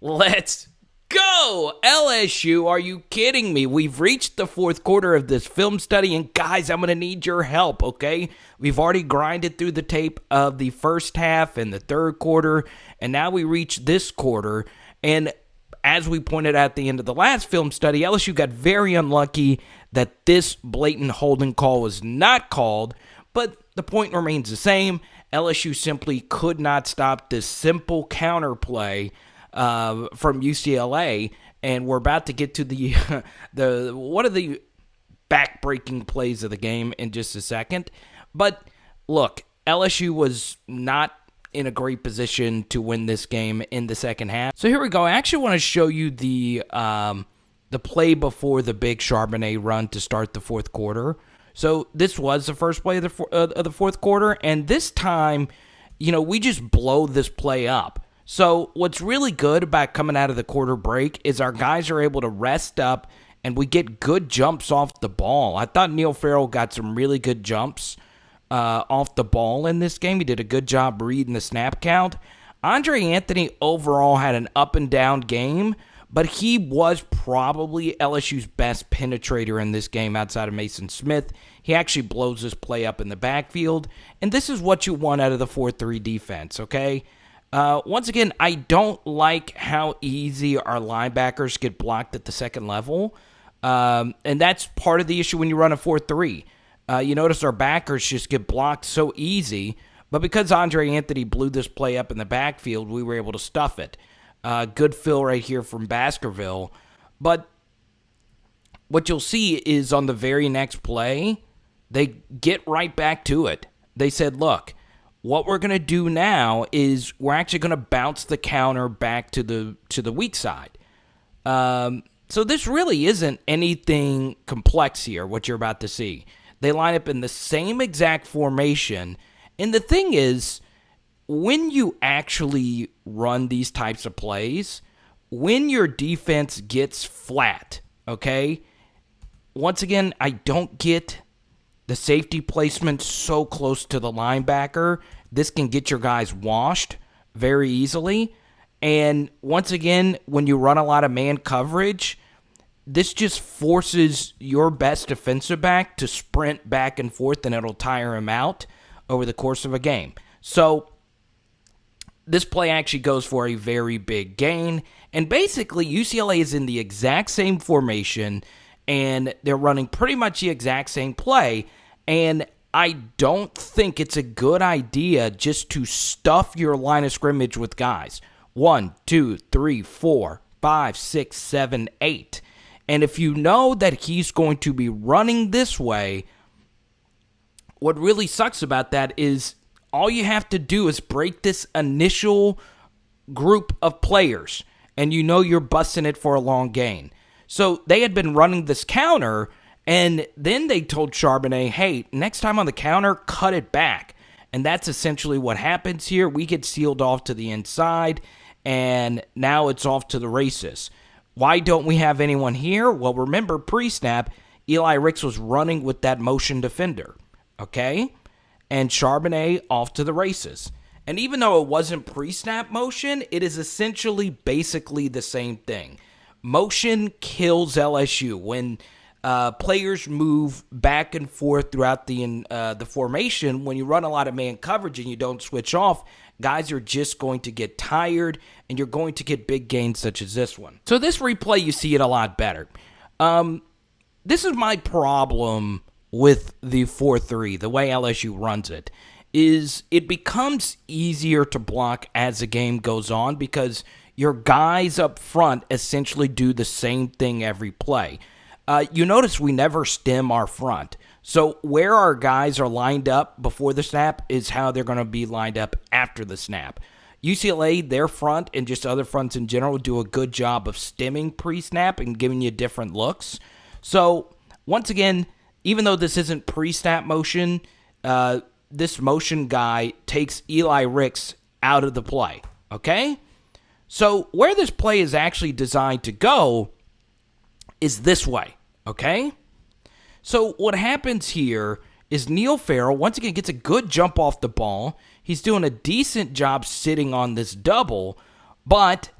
Let's go! LSU, are you kidding me? We've reached the fourth quarter of this film study, and guys, I'm going to need your help, okay? We've already grinded through the tape of the first half and the third quarter, and now we reach this quarter, and as we pointed out at the end of the last film study, LSU got very unlucky that this blatant holding call was not called, but the point remains the same. LSU simply could not stop this simple counterplay from UCLA, and we're about to get to the one of the back-breaking plays of the game in just a second. But look, LSU was not in a great position to win this game in the second half. So here we go. I actually want to show you the play before the big Charbonnet run to start the fourth quarter. So this was the first play of the fourth quarter, and this time, we just blow this play up. So what's really good about coming out of the quarter break is our guys are able to rest up, and we get good jumps off the ball. I thought Neil Farrell got some really good jumps off the ball in this game. He did a good job reading the snap count. Andre Anthony overall had an up and down game, but he was probably LSU's best penetrator in this game outside of Mason Smith. He actually blows this play up in the backfield, and this is what you want out of the 4-3 defense, okay? Once again, I don't like how easy our linebackers get blocked at the second level, and that's part of the issue when you run a 4-3. You notice our backers just get blocked so easy, but because Andre Anthony blew this play up in the backfield, we were able to stuff it. Good fill right here from Baskerville. But what you'll see is on the very next play, they get right back to it. They said, look, what we're going to do now is we're actually going to bounce the counter back to the weak side. So this really isn't anything complex here, what you're about to see. They line up in the same exact formation. And the thing is, when you actually run these types of plays, when your defense gets flat, okay, once again, I don't get the safety placement so close to the linebacker. This can get your guys washed very easily. And once again, when you run a lot of man coverage, this just forces your best defensive back to sprint back and forth, and it'll tire him out over the course of a game. So this play actually goes for a very big gain, and basically UCLA is in the exact same formation, and they're running pretty much the exact same play, and I don't think it's a good idea just to stuff your line of scrimmage with guys. 1, 2, 3, 4, 5, 6, 7, 8. And if you know that he's going to be running this way, what really sucks about that is all you have to do is break this initial group of players, and you know you're busting it for a long gain. So they had been running this counter, and then they told Charbonnet, hey, next time on the counter, cut it back. And that's essentially what happens here. We get sealed off to the inside, and now it's off to the races. Why don't we have anyone here? Well, remember, pre-snap, Eli Ricks was running with that motion defender, okay? And Charbonnet off to the races. And even though it wasn't pre-snap motion, it is essentially basically the same thing. Motion kills LSU. When players move back and forth throughout the formation, when you run a lot of man coverage and you don't switch off, guys are just going to get tired, and you're going to get big gains such as this one. So this replay, you see it a lot better. This is my problem with the 4-3, the way LSU runs it, is it becomes easier to block as the game goes on because your guys up front essentially do the same thing every play. You notice we never stem our front. So where our guys are lined up before the snap is how they're going to be lined up after the snap. UCLA, their front, and just other fronts in general, do a good job of stemming pre-snap and giving you different looks. So once again, even though this isn't pre-snap motion, this motion guy takes Eli Ricks out of the play, okay? So where this play is actually designed to go is this way, okay? So what happens here is Neil Farrell, once again, gets a good jump off the ball. He's doing a decent job sitting on this double, but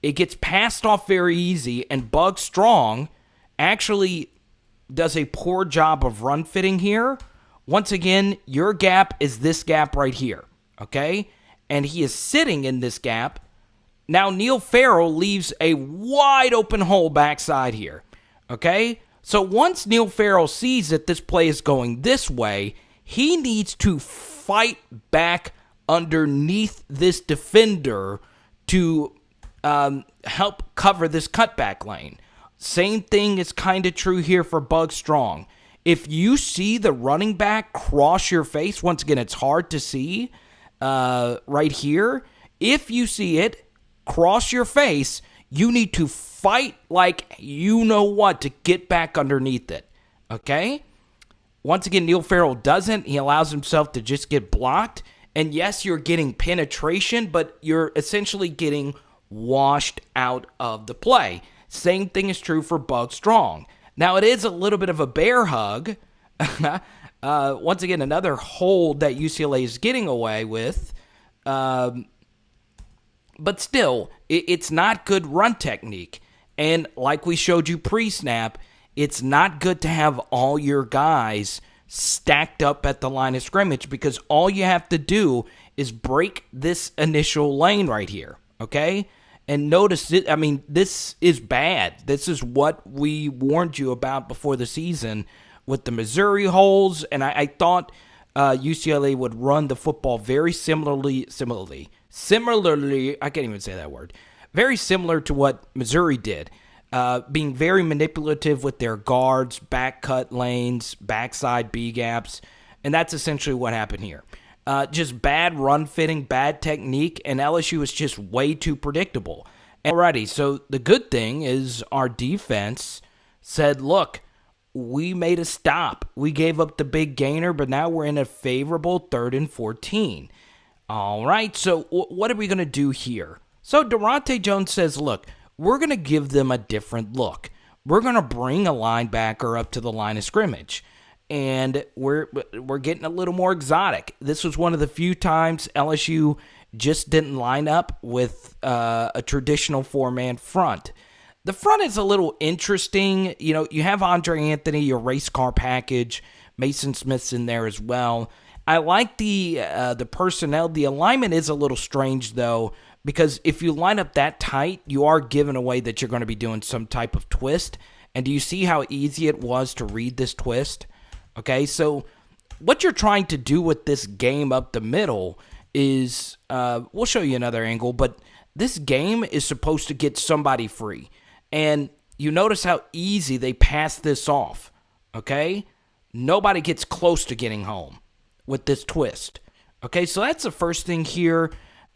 it gets passed off very easy, and Bug Strong actually does a poor job of run fitting here. Once again, your gap is this gap right here, okay? And he is sitting in this gap. Now Neil Farrell leaves a wide open hole backside here, okay? So once Neil Farrell sees that this play is going this way, he needs to fight back underneath this defender to help cover this cutback lane. Same thing is kind of true here for Bug Strong. If you see the running back cross your face, once again, it's hard to see right here. If you see it cross your face, you need to fight like you know what to get back underneath it, okay? Once again, Neil Farrell doesn't. He allows himself to just get blocked. And yes, you're getting penetration, but you're essentially getting washed out of the play. Same thing is true for Bug Strong. Now, it is a little bit of a bear hug. Once again, another hold that UCLA is getting away with. But still, it's not good run technique. And like we showed you pre-snap, it's not good to have all your guys stacked up at the line of scrimmage, because all you have to do is break this initial lane right here, okay? And notice it. I mean, this is bad. This is what we warned you about before the season with the Missouri holes, and I thought UCLA would run the football very similarly, I can't even say that word, very similar to what Missouri did, being very manipulative with their guards, back cut lanes, backside B gaps, and that's essentially what happened here. Just bad run fitting, bad technique, and LSU is just way too predictable. Alrighty, so the good thing is our defense said, look, we made a stop. We gave up the big gainer, but now we're in a favorable 3rd and 14. All right, so what are we going to do here? So Durante Jones says, look, we're going to give them a different look. We're going to bring a linebacker up to the line of scrimmage. And we're getting a little more exotic. This was one of the few times LSU just didn't line up with a traditional 4-man front. The front is a little interesting. You know, you have Andre Anthony, your race car package. Mason Smith's in there as well. I like the personnel. The alignment is a little strange, though, because if you line up that tight, you are giving away that you're going to be doing some type of twist. And do you see how easy it was to read this twist? Okay, so what you're trying to do with this game up the middle is, we'll show you another angle, but this game is supposed to get somebody free. And you notice how easy they pass this off, okay? Nobody gets close to getting home with this twist. Okay, so that's the first thing here.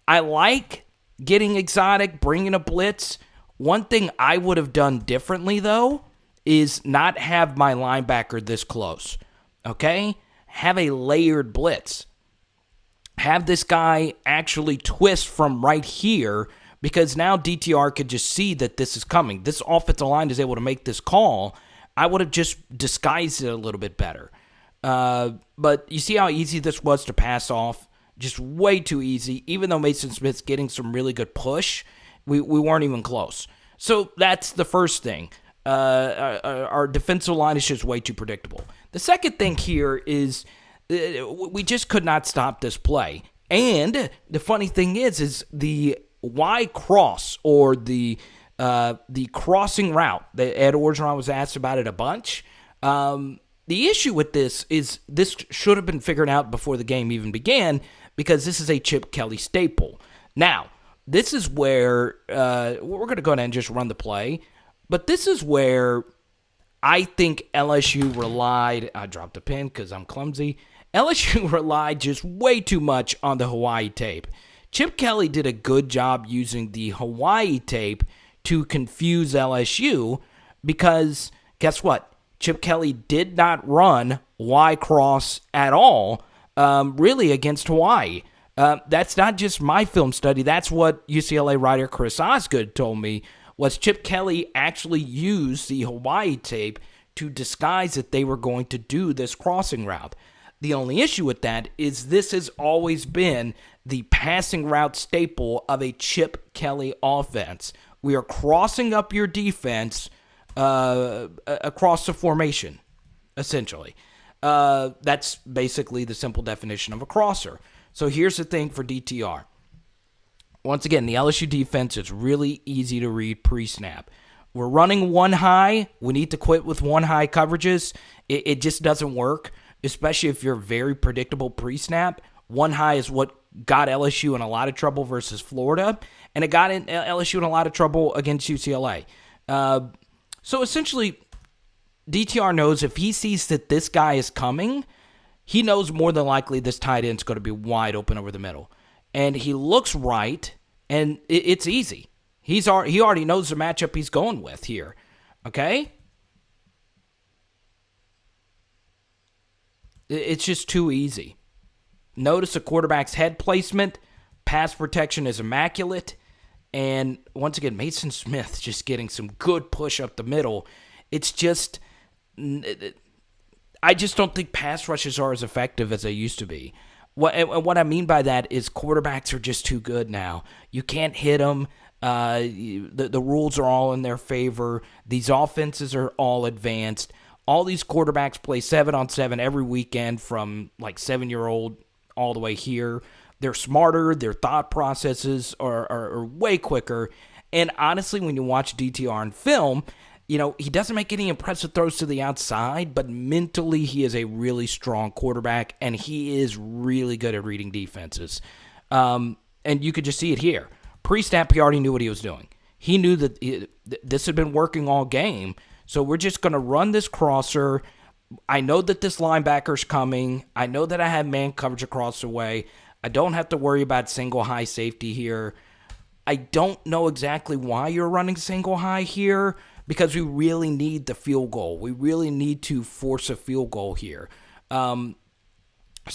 I like getting exotic, bringing a blitz. One thing I would have done differently, though, is not have my linebacker this close. Okay? Have a layered blitz. Have this guy actually twist from right here, because now DTR could just see that this is coming. This offensive line is able to make this call. I would have just disguised it a little bit better. But you see how easy this was to pass off? Just way too easy. Even though Mason Smith's getting some really good push, we weren't even close. So that's the first thing. Our defensive line is just way too predictable. The second thing here is we just could not stop this play. And the funny thing is the Y cross, or the crossing route that Ed Orgeron was asked about it a bunch. The issue with this is this should have been figured out before the game even began, because this is a Chip Kelly staple. Now, this is where we're going to go ahead and just run the play. But this is where I think LSU relied. I dropped a pin because I'm clumsy. LSU relied just way too much on the Hawaii tape. Chip Kelly did a good job using the Hawaii tape to confuse LSU, because guess what? Chip Kelly did not run Y cross at all, really, against Hawaii. That's not just my film study. That's what UCLA writer Chris Osgood told me, was Chip Kelly actually used the Hawaii tape to disguise that they were going to do this crossing route. The only issue with that is this has always been the passing route staple of a Chip Kelly offense. We are crossing up your defense across the formation, essentially. That's basically the simple definition of a crosser. So here's the thing for DTR. Once again, the LSU defense is really easy to read pre-snap. We're running one high. We need to quit with one high coverages. It just doesn't work, especially if you're very predictable pre-snap. One high is what got LSU in a lot of trouble versus Florida, and it got LSU in a lot of trouble against UCLA. So essentially, DTR knows if he sees that this guy is coming, he knows more than likely this tight end is going to be wide open over the middle. And he looks right, and it's easy. He already knows the matchup he's going with here, okay? It's just too easy. Notice the quarterback's head placement. Pass protection is immaculate. And once again, Mason Smith just getting some good push up the middle. It's just, I just don't think pass rushes are as effective as they used to be. What I mean by that is quarterbacks are just too good now. You can't hit them. The rules are all in their favor. These offenses are all advanced. All these quarterbacks play 7-on-7 every weekend from like 7-year-old all the way here. They're smarter. Their thought processes are way quicker. And honestly, when you watch DTR on film, you know, he doesn't make any impressive throws to the outside, but mentally he is a really strong quarterback, and he is really good at reading defenses. And you could just see it here. Pre-snap, he already knew what he was doing. He knew that this had been working all game, so we're just going to run this crosser. I know that this linebacker's coming. I know that I have man coverage across the way. I don't have to worry about single high safety here. I don't know exactly why you're running single high here, because we really need the field goal. We really need to force a field goal here. So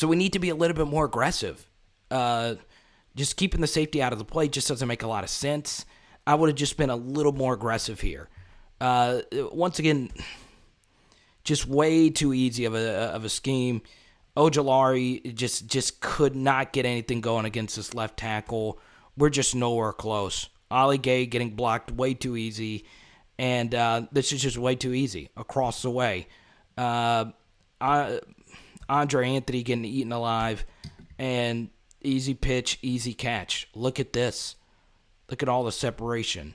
we need to be a little bit more aggressive. Just keeping the safety out of the play just doesn't make a lot of sense. I would have just been a little more aggressive here. Once again, just way too easy of a scheme. Ojulari just could not get anything going against this left tackle. We're just nowhere close. Ollie Gay getting blocked way too easy. And this is just way too easy across the way. Andre Anthony getting eaten alive. And easy pitch, easy catch. Look at this. Look at all the separation.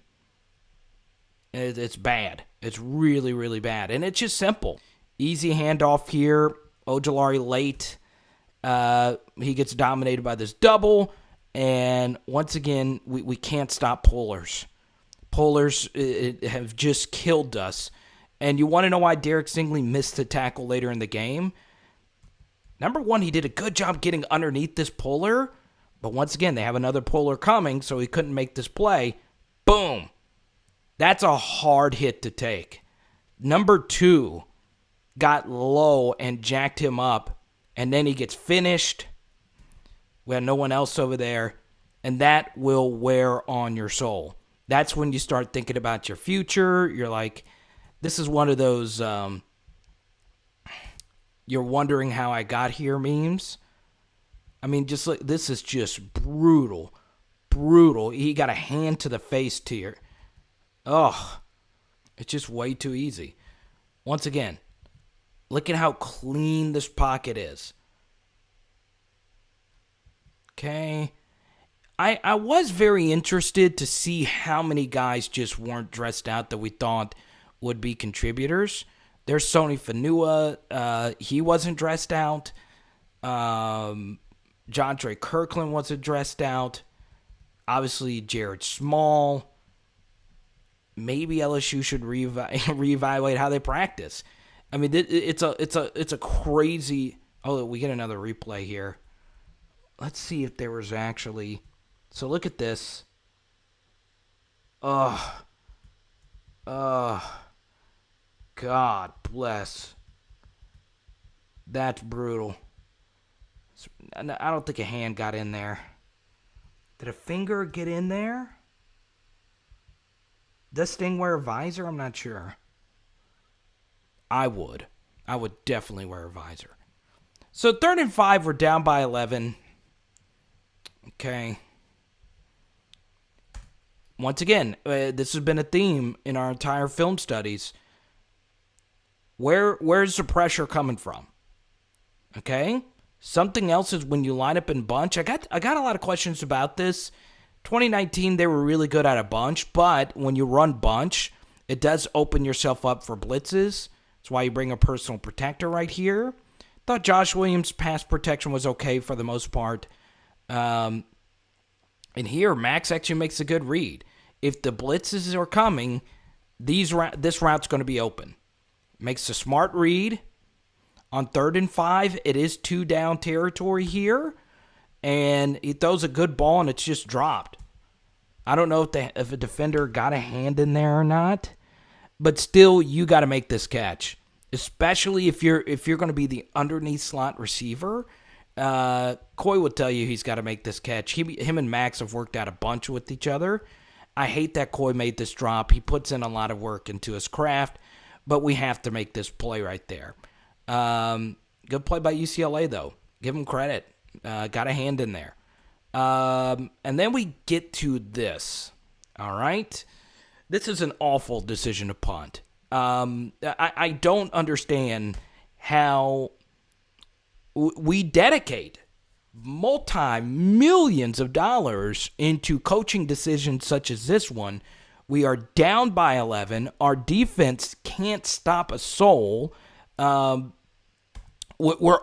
It's bad. It's really, really bad. And it's just simple. Easy handoff here. Ojulari late. He gets dominated by this double. And once again, we can't stop pullers. Pullers have just killed us. And you want to know why Derek Stingley missed the tackle later in the game? Number one, he did a good job getting underneath this puller. But once again, they have another puller coming, so he couldn't make this play. Boom. That's a hard hit to take. Number two got low and jacked him up. And then he gets finished. We have no one else over there. And that will wear on your soul. That's when you start thinking about your future. You're like, this is one of those you're wondering how I got here memes. I mean, just like, this is just brutal. Brutal. He got a hand to the face tier. Oh, it's just way too easy. Once again, look at how clean this pocket is. Okay. I was very interested to see how many guys just weren't dressed out that we thought would be contributors. There's Sony Fanua. He wasn't dressed out. John Trey Kirkland wasn't dressed out. Obviously, Jared Small. Maybe LSU should reevaluate how they practice. I mean, it's a crazy. Oh, we get another replay here. Let's see if there was actually. So look at this. God bless. That's brutal. I don't think a hand got in there. Did a finger get in there? Does Sting wear a visor? I'm not sure. I would. I would definitely wear a visor. So 3rd and 5, we're down by 11. Okay. once again, this has been a theme in our entire film studies. Where's the pressure coming from? Okay? Something else is when you line up in bunch. I got a lot of questions about this. 2019, they were really good at a bunch, but when you run bunch, it does open yourself up for blitzes. That's why you bring a personal protector right here. Thought Josh Williams' pass protection was okay for the most part. And here, Max actually makes a good read. If the blitzes are coming, this route's going to be open. Makes a smart read. On 3rd and 5, it is 2 down territory here. And he throws a good ball, and it's just dropped. I don't know if a defender got a hand in there or not. But still, you got to make this catch. Especially if you're going to be the underneath slot receiver. Koy will tell you he's got to make this catch. Him and Max have worked out a bunch with each other. I hate that Koy made this drop. He puts in a lot of work into his craft, but we have to make this play right there. Good play by UCLA, though. Give him credit. Got a hand in there. And then we get to this. All right? This is an awful decision to punt. I don't understand how we dedicate multi-millions of dollars into coaching decisions such as this one. We are down by 11. Our defense can't stop a soul. We're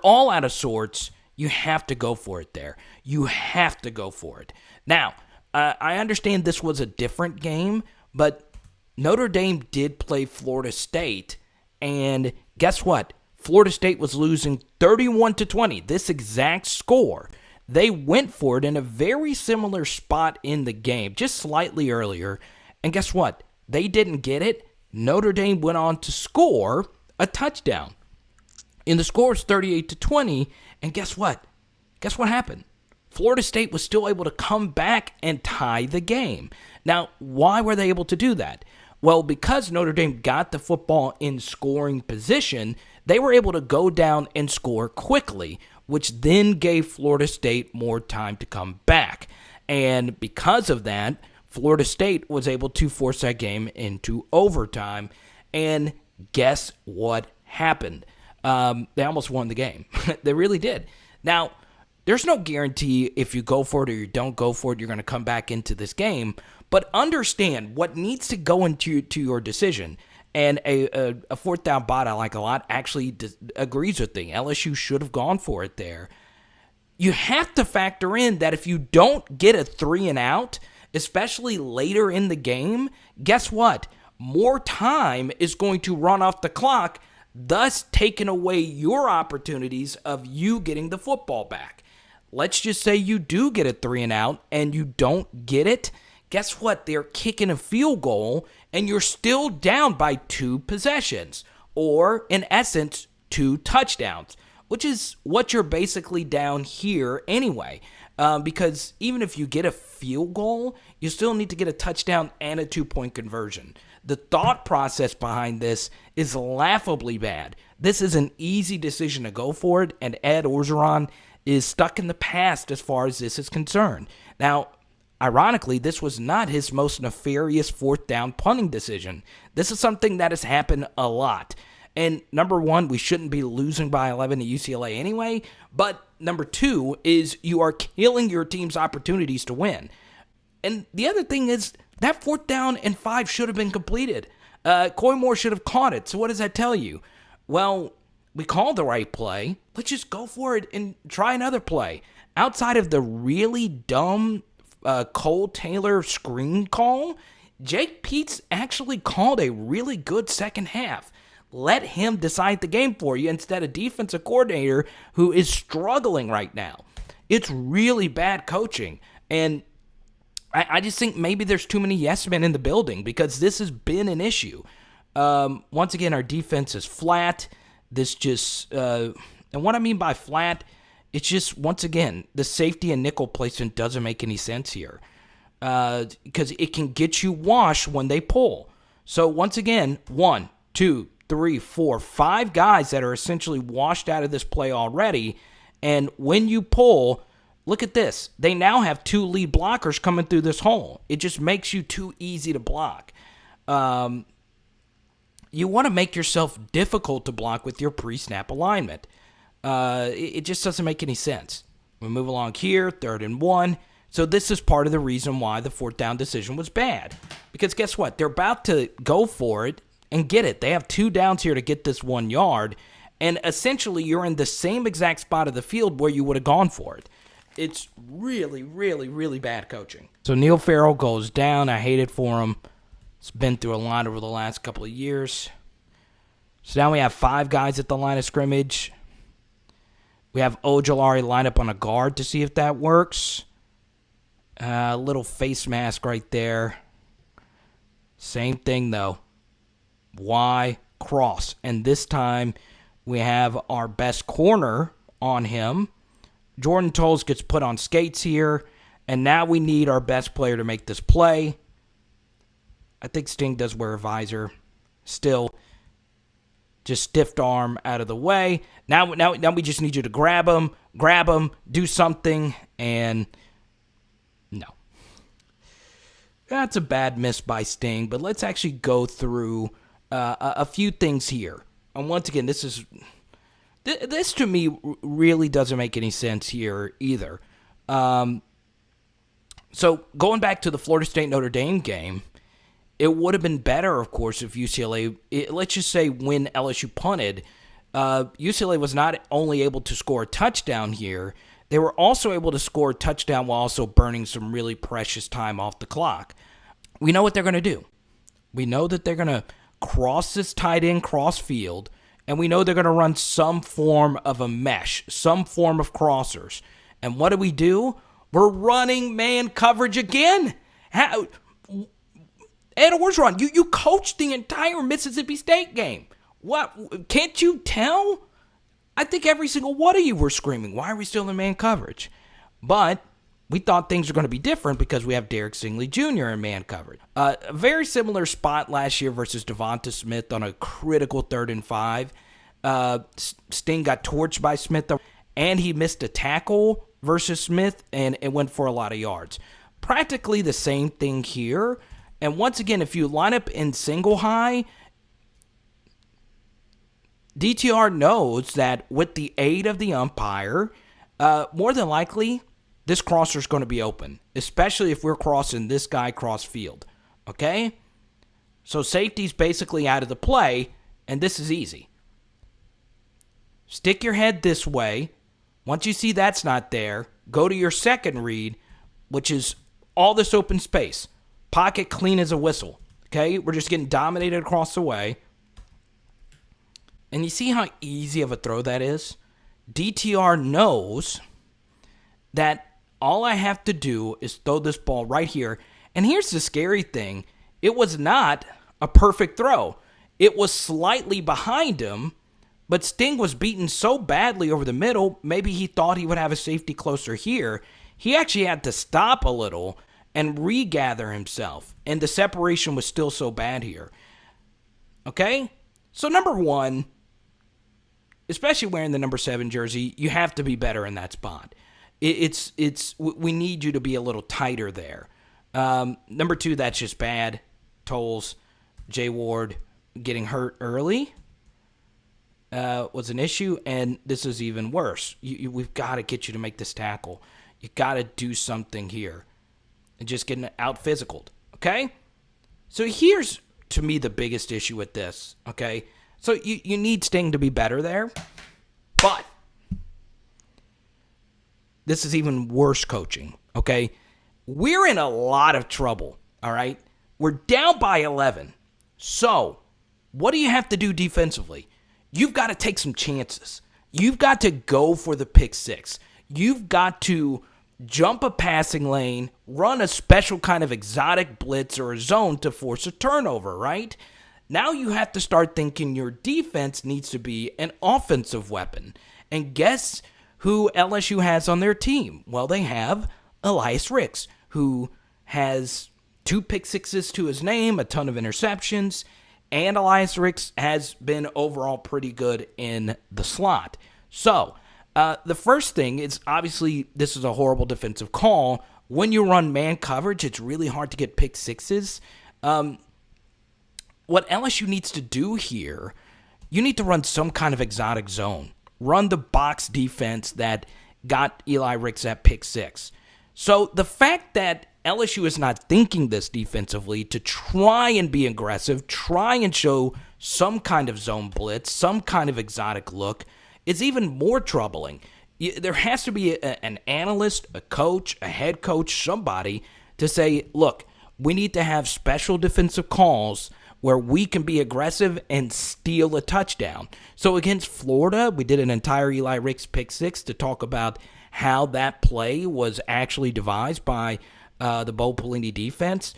all out of sorts. You have to go for it there. You have to go for it. Now, I understand this was a different game, but Notre Dame did play Florida State, and guess what? Florida State was losing 31-20, this exact score. They went for it in a very similar spot in the game, just slightly earlier, and guess what? They didn't get it. Notre Dame went on to score a touchdown. And the score is 38-20, and guess what? Guess what happened? Florida State was still able to come back and tie the game. Now, why were they able to do that? Well, because Notre Dame got the football in scoring position, they were able to go down and score quickly, which then gave Florida State more time to come back. And because of that, Florida State was able to force that game into overtime. And guess what happened? They almost won the game. They really did. Now, there's no guarantee if you go for it or you don't go for it, you're going to come back into this game. But understand what needs to go into your decision. And a fourth down bot I like a lot actually agrees with me. LSU should have gone for it there. You have to factor in that if you don't get a 3 and out, especially later in the game, guess what? More time is going to run off the clock, thus taking away your opportunities of you getting the football back. Let's just say you do get a 3 and out and you don't get it. Guess what? They're kicking a field goal and you're still down by 2 possessions, or in essence, 2 touchdowns, which is what you're basically down here anyway. Because even if you get a field goal, you still need to get a touchdown and a 2-point conversion. The thought process behind this is laughably bad. This is an easy decision to go for it, and Ed Orgeron is stuck in the past as far as this is concerned. Now, ironically, this was not his most nefarious fourth down punting decision. This is something that has happened a lot. And number one, we shouldn't be losing by 11 to UCLA anyway. But number two is you are killing your team's opportunities to win. And the other thing is that 4th down and 5 should have been completed. Koy Moore should have caught it. So what does that tell you? Well, we called the right play. Let's just go for it and try another play. Outside of the really dumb Cole Taylor screen call, Jake Peetz actually called a really good second half. Let him decide the game for you instead of defensive coordinator who is struggling right now. It's really bad coaching. And I just think maybe there's too many yes men in the building because this has been an issue. Once again, our defense is flat. This just, and what I mean by flat, it's just, once again, the safety and nickel placement doesn't make any sense here. Because it can get you washed when they pull. So once again, 1, 2, 3, 4, 5 guys that are essentially washed out of this play already. And when you pull, look at this. They now have 2 lead blockers coming through this hole. It just makes you too easy to block. You want to make yourself difficult to block with your pre-snap alignment. It just doesn't make any sense. We move along here, 3rd and 1. So this is part of the reason why the 4th down decision was bad. Because guess what? They're about to go for it and get it. They have 2 downs here to get this 1 yard. And essentially, you're in the same exact spot of the field where you would have gone for it. It's really, really, really bad coaching. So Neil Farrell goes down. I hate it for him. It's been through a lot over the last couple of years. So now we have 5 guys at the line of scrimmage. We have Ojulari line up on a guard to see if that works. A little face mask right there. Same thing, though. Y cross. And this time, we have our best corner on him. Jordan Tolles gets put on skates here. And now we need our best player to make this play. I think Sting does wear a visor. Still, just stiffed arm out of the way. Now we just need you to grab him, do something, and no. That's a bad miss by Sting, but let's actually go through a few things here. And once again, this to me really doesn't make any sense here either. So going back to the Florida State-Notre Dame game, it would have been better, of course, if UCLA, let's just say when LSU punted, UCLA was not only able to score a touchdown here, they were also able to score a touchdown while also burning some really precious time off the clock. We know what they're going to do. We know that they're going to cross this tight end cross field, and we know they're going to run some form of a mesh, some form of crossers. And what do? We're running man coverage again. Ed Orgeron, you coached the entire Mississippi State game. What? Can't you tell? I think every single one of you were screaming, why are we still in man coverage? But we thought things were going to be different because we have Derek Stingley Jr. in man coverage. A very similar spot last year versus Devonta Smith on a critical 3rd and 5. Sting got torched by Smith, and he missed a tackle versus Smith, and it went for a lot of yards. Practically the same thing here. And once again, if you line up in single high, DTR knows that with the aid of the umpire, more than likely, this crosser is going to be open, especially if we're crossing this guy cross field. Okay? So safety's basically out of the play, and this is easy. Stick your head this way. Once you see that's not there, go to your second read, which is all this open space. Pocket clean as a whistle. Okay? We're just getting dominated across the way. And you see how easy of a throw that is? DTR knows that all I have to do is throw this ball right here. And here's the scary thing. It was not a perfect throw. It was slightly behind him, but Sting was beaten so badly over the middle, maybe he thought he would have a safety closer here. He actually had to stop a little and regather himself. And the separation was still so bad here. Okay? So number one, especially wearing the number 7 jersey, you have to be better in that spot. We need you to be a little tighter there. Number 2, that's just bad. Tolles, Jay Ward getting hurt early was an issue, and this is even worse. We've got to get you to make this tackle. You got to do something here. And just getting out physicaled, okay? So here's, to me, the biggest issue with this, okay? So you need Sting to be better there, but this is even worse coaching, okay? We're in a lot of trouble, all right? We're down by 11. So what do you have to do defensively? You've got to take some chances. You've got to go for the pick 6. You've got to jump a passing lane, run a special kind of exotic blitz or a zone to force a turnover, right? Now you have to start thinking your defense needs to be an offensive weapon. And guess who LSU has on their team? Well, they have Elias Ricks, who has 2 pick 6s to his name, a ton of interceptions, and Elias Ricks has been overall pretty good in the slot. So, The first thing is, obviously, this is a horrible defensive call. When you run man coverage, it's really hard to get pick sixes. What LSU needs to do here, you need to run some kind of exotic zone. Run the box defense that got Eli Ricks that pick six. So the fact that LSU is not thinking this defensively to try and be aggressive, try and show some kind of zone blitz, some kind of exotic look, is even more troubling. There has to be an analyst, a coach, a head coach, somebody to say, look, we need to have special defensive calls where we can be aggressive and steal a touchdown. So against Florida, we did an entire Eli Ricks pick six to talk about how that play was actually devised by the Bo Pelini defense.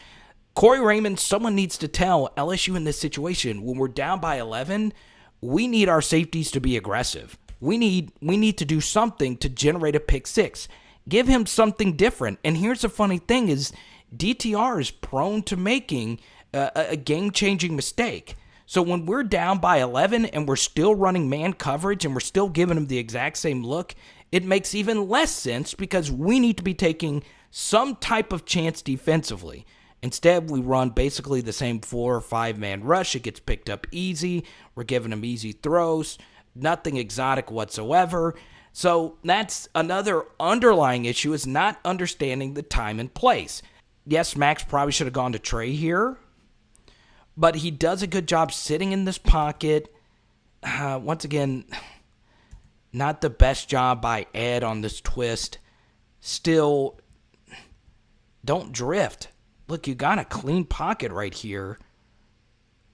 Corey Raymond, someone needs to tell LSU in this situation, when we're down by 11, we need our safeties to be aggressive. We need to do something to generate a pick six. Give him something different. And here's the funny thing is DTR is prone to making a game-changing mistake. So when we're down by 11 and we're still running man coverage and we're still giving him the exact same look, it makes even less sense because we need to be taking some type of chance defensively. Instead, we run basically the same 4 or 5 man rush. It gets picked up easy. We're giving him easy throws. Nothing exotic whatsoever. So that's another underlying issue, is not understanding the time and place. Yes, Max probably should have gone to Trey here, but he does a good job sitting in this pocket. Once again, not the best job by Ed on this twist. Still, don't drift. Look, you got a clean pocket right here.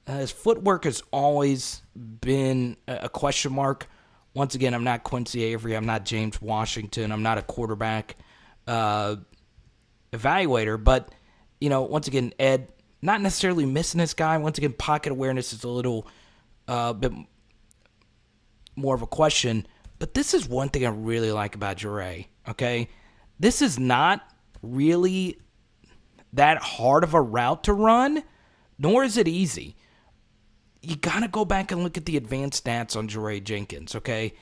His footwork has always been a question mark. Once again, I'm not Quincy Avery. I'm not James Washington. I'm not a quarterback evaluator. But, once again, Ed, not necessarily missing this guy. Once again, pocket awareness is a little bit more of a question. But this is one thing I really like about Jaray, okay? This is not really that hard of a route to run, nor is it easy. You got to go back and look at the advanced stats on Jaray Jenkins, okay?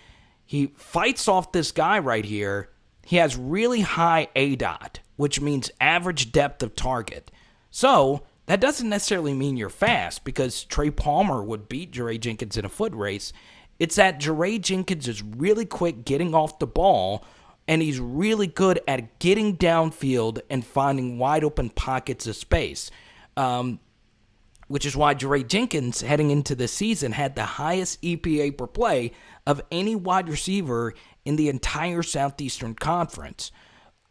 He fights off this guy right here. He has really high ADOT, which means average depth of target. So that doesn't necessarily mean you're fast, because Trey Palmer would beat Jaray Jenkins in a foot race. It's that Jaray Jenkins is really quick getting off the ball, and he's really good at getting downfield and finding wide open pockets of space. Which is why Jaray Jenkins, heading into the season, had the highest EPA per play of any wide receiver in the entire Southeastern Conference.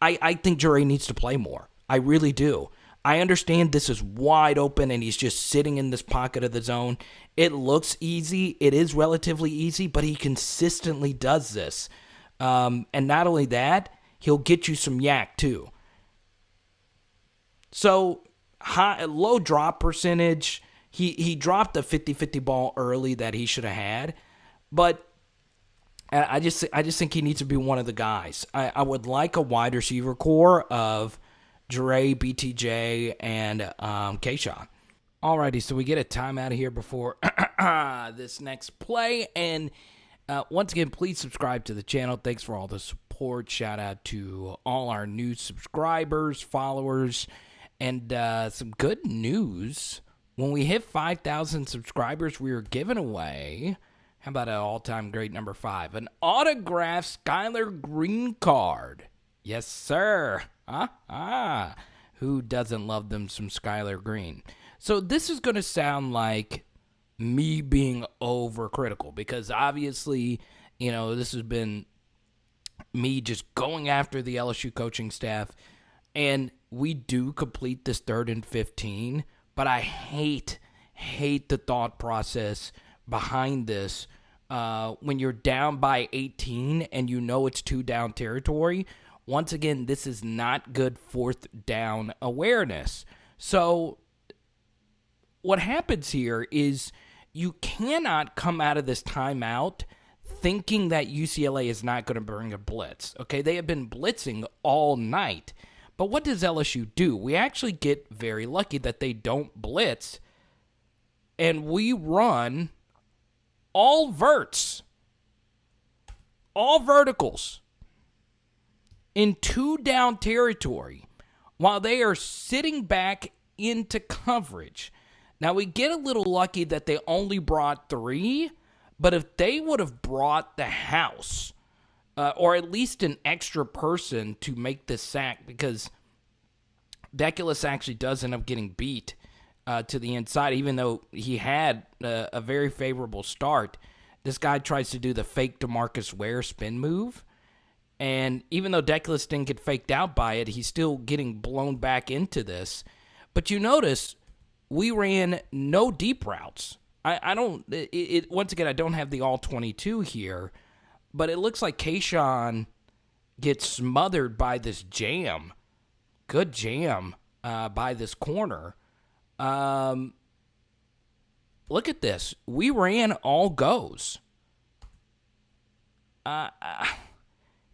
I think Jaray needs to play more. I really do. I understand this is wide open and he's just sitting in this pocket of the zone. It looks easy. It is relatively easy, but he consistently does this. And not only that, he'll get you some yak too. So, low drop percentage. He dropped a 50-50 ball early that he should have had, but I just think he needs to be one of the guys. I would like a wide receiver core of Jaray, BTJ, and Kayshon. Alrighty, so we get a timeout here before this next play, and once again, please subscribe to the channel. Thanks for all the support. Shout out to all our new subscribers, followers. And some good news, when we hit 5,000 subscribers, we are giving away, how about an all-time great number 5, an autographed Skylar Green card. Yes, sir. Who doesn't love them some Skylar Green? So this is going to sound like me being overcritical, because obviously, this has been me just going after the LSU coaching staff, and we do complete this 3rd and 15, but I hate the thought process behind this. When you're down by 18 and it's 2 down territory, once again, this is not good 4th down awareness. So what happens here is you cannot come out of this timeout thinking that UCLA is not going to bring a blitz. Okay, they have been blitzing all night. But what does LSU do? We actually get very lucky that they don't blitz, and we run all verts. all verticals in 2-down territory while they are sitting back into coverage. Now, we get a little lucky that they only brought 3, but if they would have brought the house, or at least an extra person to make this sack, because Deculus actually does end up getting beat to the inside, even though he had a very favorable start. This guy tries to do the fake DeMarcus Ware spin move, and even though Deculus didn't get faked out by it, he's still getting blown back into this. But you notice we ran no deep routes. Once again, I don't have the all 22 here, but it looks like Kayshon gets smothered by this jam. Good jam by this corner. Look at this. We ran all goes.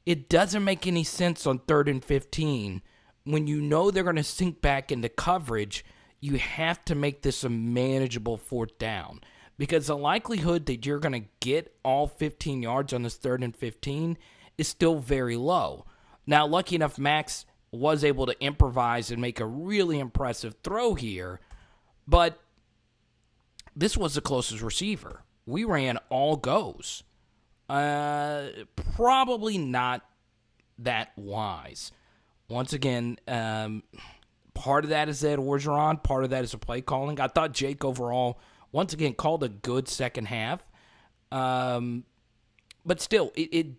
It doesn't make any sense on 3rd and 15. When you know they're going to sink back into coverage, you have to make this a manageable 4th down, because the likelihood that you're going to get all 15 yards on this 3rd and 15 is still very low. Now, lucky enough, Max was able to improvise and make a really impressive throw here, but this was the closest receiver. We ran all goes. Probably not that wise. Once again, part of that is that Orgeron, part of that is the play calling. I thought Jake overall, once again, called a good second half. But still, you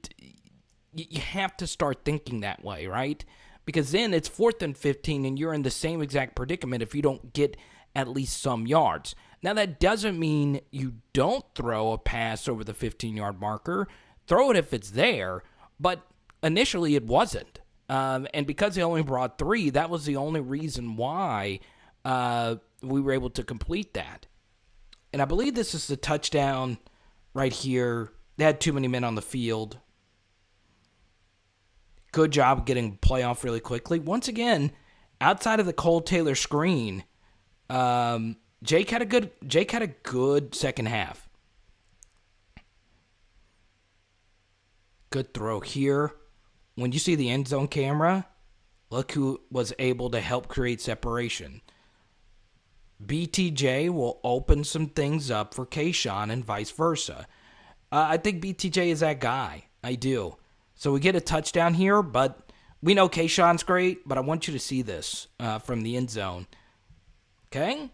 have to start thinking that way, right? Because then it's 4th and 15, and you're in the same exact predicament if you don't get at least some yards. Now, that doesn't mean you don't throw a pass over the 15-yard marker. Throw it if it's there, but initially it wasn't. And because they only brought 3, that was the only reason why we were able to complete that. And I believe this is the touchdown right here. They had too many men on the field. Good job getting play off really quickly. Once again, outside of the Cole Taylor screen, Jake had a good second half. Good throw here. When you see the end zone camera, look who was able to help create separation. BTJ will open some things up for Kayshon and vice versa. I think BTJ is that guy. I do. So we get a touchdown here, but we know Kayshon's great, but I want you to see this from the end zone. Okay?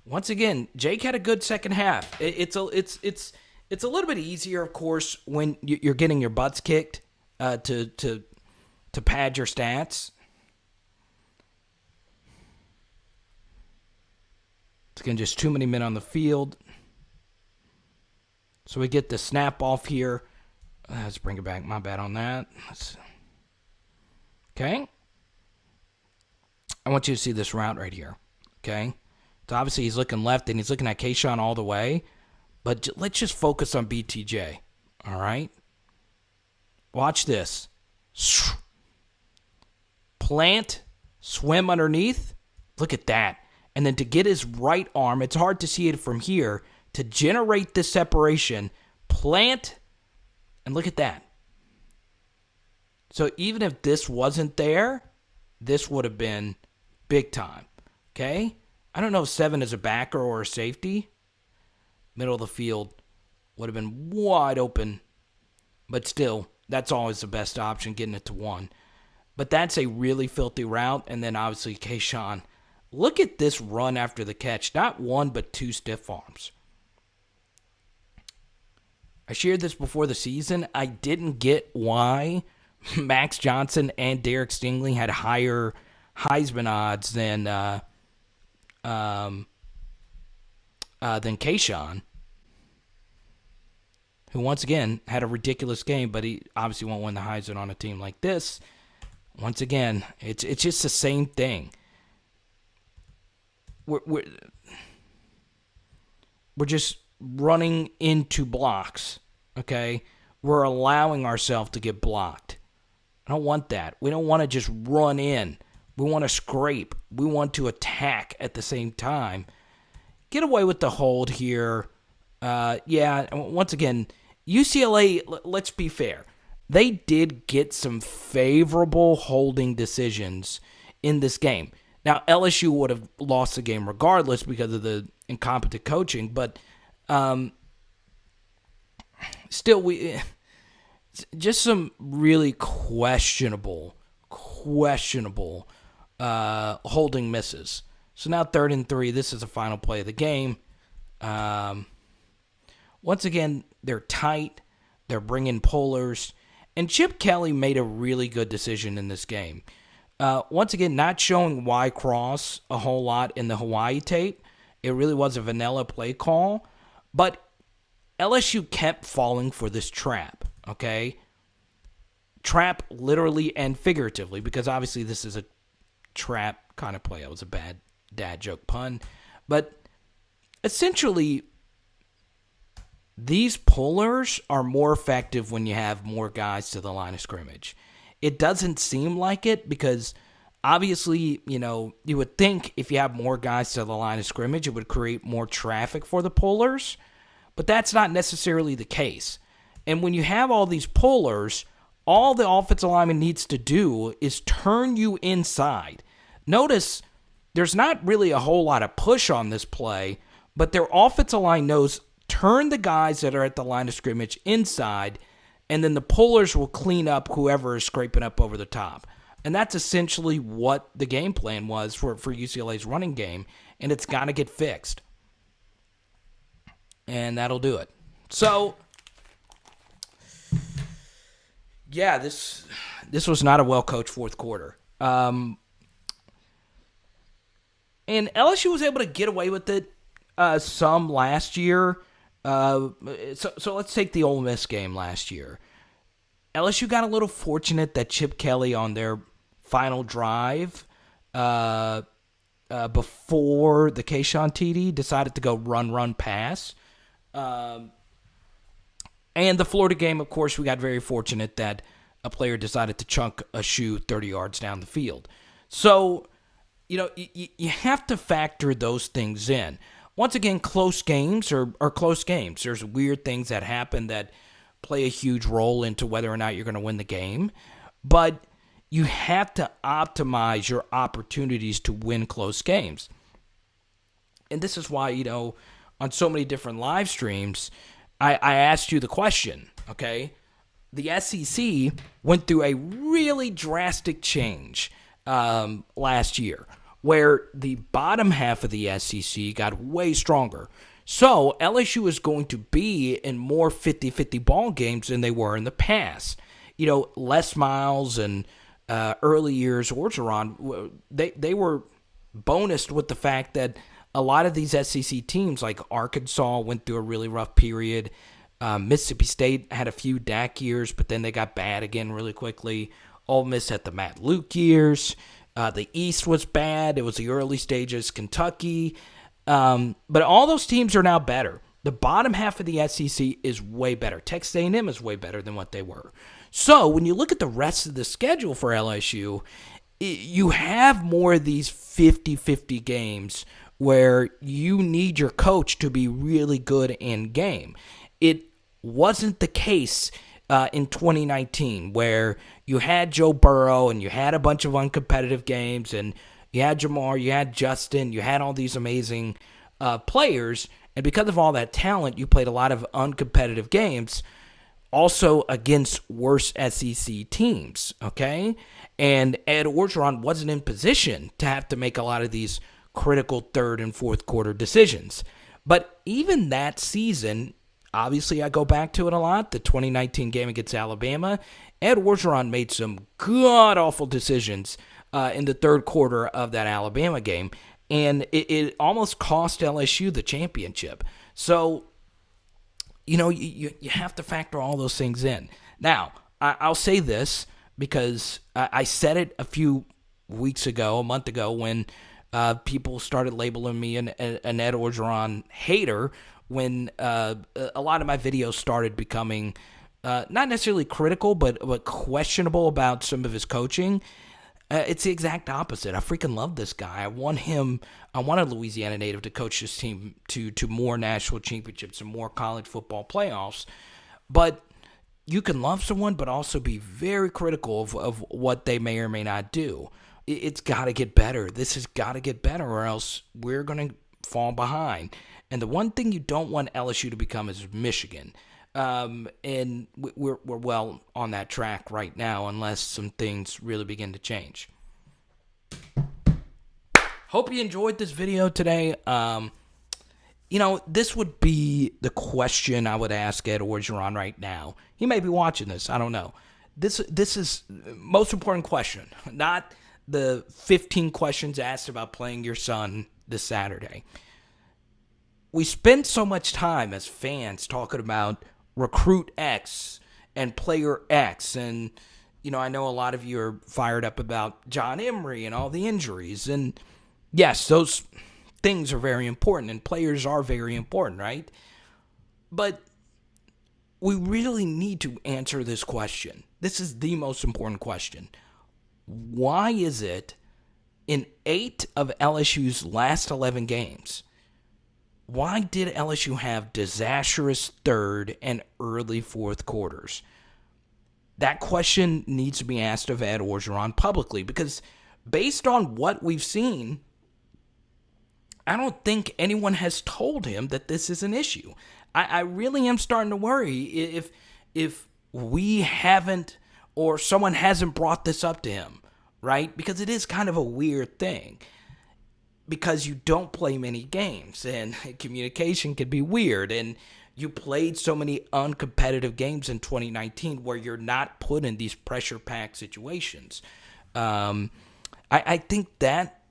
Once again, Jake had a good second half. It's a little bit easier, of course, when you're getting your butts kicked to pad your stats. It's again just too many men on the field. So we get the snap off here. Let's bring it back. My bad on that. Okay. I want you to see this route right here. Okay. So obviously he's looking left and he's looking at Kayshon all the way. But let's just focus on BTJ. All right. Watch this. Plant, swim underneath. Look at that. And then to get his right arm, it's hard to see it from here, to generate this separation, plant, and look at that. So even if this wasn't there, this would have been big time. Okay? I don't know if 7 is a backer or a safety. Middle of the field would have been wide open. But still, that's always the best option, getting it to 1. But that's a really filthy route. And then obviously Kayshon. Look at this run after the catch. Not 1, but 2 stiff arms. I shared this before the season. I didn't get why Max Johnson and Derek Stingley had higher Heisman odds than Kayshon, who once again had a ridiculous game, but he obviously won't win the Heisman on a team like this. Once again, it's just the same thing. We're just running into blocks, okay? We're allowing ourselves to get blocked. I don't want that. We don't want to just run in. We want to scrape. We want to attack at the same time. Get away with the hold here. Yeah, once again, UCLA, let's be fair, they did get some favorable holding decisions in this game. Now, LSU would have lost the game regardless because of the incompetent coaching, but still, just some really questionable holding misses. So now 3rd and 3. This is the final play of the game. Once again, they're tight. They're bringing pullers. And Chip Kelly made a really good decision in this game. Once again, not showing Y cross a whole lot in the Hawaii tape. It really was a vanilla play call. But LSU kept falling for this trap, okay? Trap literally and figuratively, because obviously this is a trap kind of play. It was a bad dad joke pun. But essentially, these pullers are more effective when you have more guys to the line of scrimmage. It doesn't seem like it because obviously, you would think if you have more guys to the line of scrimmage, it would create more traffic for the pullers. But that's not necessarily the case. And when you have all these pullers, all the offensive lineman needs to do is turn you inside. Notice there's not really a whole lot of push on this play, but their offensive line knows turn the guys that are at the line of scrimmage inside, and then the pullers will clean up whoever is scraping up over the top. And that's essentially what the game plan was for UCLA's running game, and it's got to get fixed. And that'll do it. So, yeah, this was not a well-coached fourth quarter. And LSU was able to get away with it some last year. So let's take the Ole Miss game last year. LSU got a little fortunate that Chip Kelly on their final drive before the Kayshon TD decided to go run, pass. And the Florida game, of course, we got very fortunate that a player decided to chunk a shoe 30 yards down the field. So, you have to factor those things in. Once again, close games are close games. There's weird things that happen that play a huge role into whether or not you're going to win the game. But you have to optimize your opportunities to win close games. And this is why, on so many different live streams, I asked you the question, okay? The SEC went through a really drastic change last year, where the bottom half of the SEC got way stronger. So LSU is going to be in more 50-50 ball games than they were in the past. Les Miles and early years Orgeron, they were bonused with the fact that a lot of these SEC teams, like Arkansas, went through a really rough period. Mississippi State had a few Dak years, but then they got bad again really quickly. Ole Miss had the Matt Luke years. The East was bad. It was the early stages. Kentucky. But all those teams are now better. The bottom half of the SEC is way better. Texas A&M is way better than what they were. So when you look at the rest of the schedule for LSU, you have more of these 50-50 games where you need your coach to be really good in game. It wasn't the case in 2019 where you had Joe Burrow and you had a bunch of uncompetitive games and you had Jamar, you had Justin, you had all these amazing players, and because of all that talent, you played a lot of uncompetitive games also against worse SEC teams, okay? And Ed Orgeron wasn't in position to have to make a lot of these critical third and fourth quarter decisions. But even that season, obviously I go back to it a lot, the 2019 game against Alabama, Ed Orgeron made some god-awful decisions in the third quarter of that Alabama game, and it almost cost LSU the championship. So, you have to factor all those things in. Now, I'll say this because I said it a few weeks ago, a month ago, when people started labeling me an Ed Orgeron hater, when a lot of my videos started becoming not necessarily critical, but questionable about some of his coaching. It's the exact opposite. I freaking love this guy. I want a Louisiana native to coach this team to more national championships and more college football playoffs. But you can love someone, but also be very critical of what they may or may not do. It's got to get better. This has got to get better, or else we're going to fall behind. And the one thing you don't want LSU to become is Michigan. And we're well on that track right now, unless some things really begin to change. Hope you enjoyed this video today. This would be the question I would ask Ed Orgeron right now. He may be watching this. I don't know. This is the most important question, not the 15 questions asked about playing your son this Saturday. We spend so much time as fans talking about recruit X and player X. And, I know a lot of you are fired up about John Emery and all the injuries. And, yes, those things are very important, and players are very important, right? But we really need to answer this question. This is the most important question. Why is it in 8 of LSU's last 11 games, why did LSU have disastrous third and early fourth quarters? That question needs to be asked of Ed Orgeron publicly, because based on what we've seen, I don't think anyone has told him that this is an issue. I really am starting to worry if we haven't, or someone hasn't brought this up to him, right? Because it is kind of a weird thing, because you don't play many games, and communication can be weird, and you played so many uncompetitive games in 2019 where you're not put in these pressure-packed situations. I think that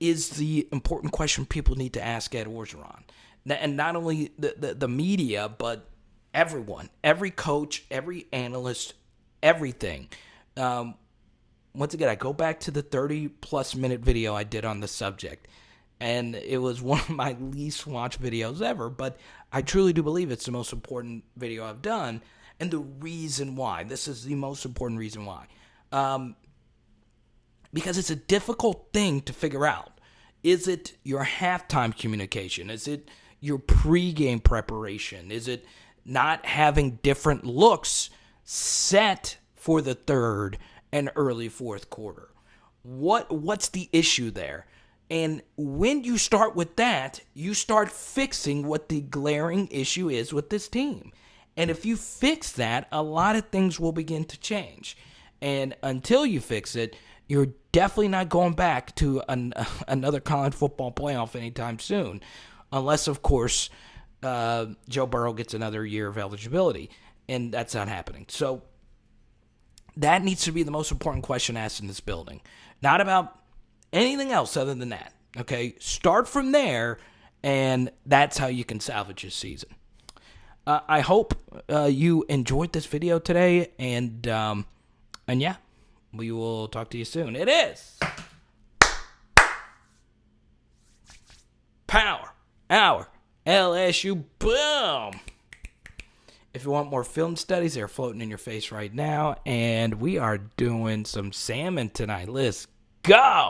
is the important question people need to ask Ed Orgeron. And not only the media, but everyone, every coach, every analyst, everything. Once again, I go back to the 30-plus minute video I did on the subject, and it was one of my least watched videos ever, but I truly do believe it's the most important video I've done, and the reason why. This is the most important reason why. Because it's a difficult thing to figure out. Is it your halftime communication? Is it your pregame preparation? Is it not having different looks set for the third and early fourth quarter? What's the issue there? And when you start with that, you start fixing what the glaring issue is with this team. And if you fix that, a lot of things will begin to change. And until you fix it, you're definitely not going back to another college football playoff anytime soon. Unless, of course, Joe Burrow gets another year of eligibility. And that's not happening. So that needs to be the most important question asked in this building. Not about anything else other than that. Okay? Start from there, and that's how you can salvage this season. I hope you enjoyed this video today. And yeah. We will talk to you soon. It is Power Hour LSU. Boom. If you want more film studies, they're floating in your face right now. And we are doing some salmon tonight. Let's go.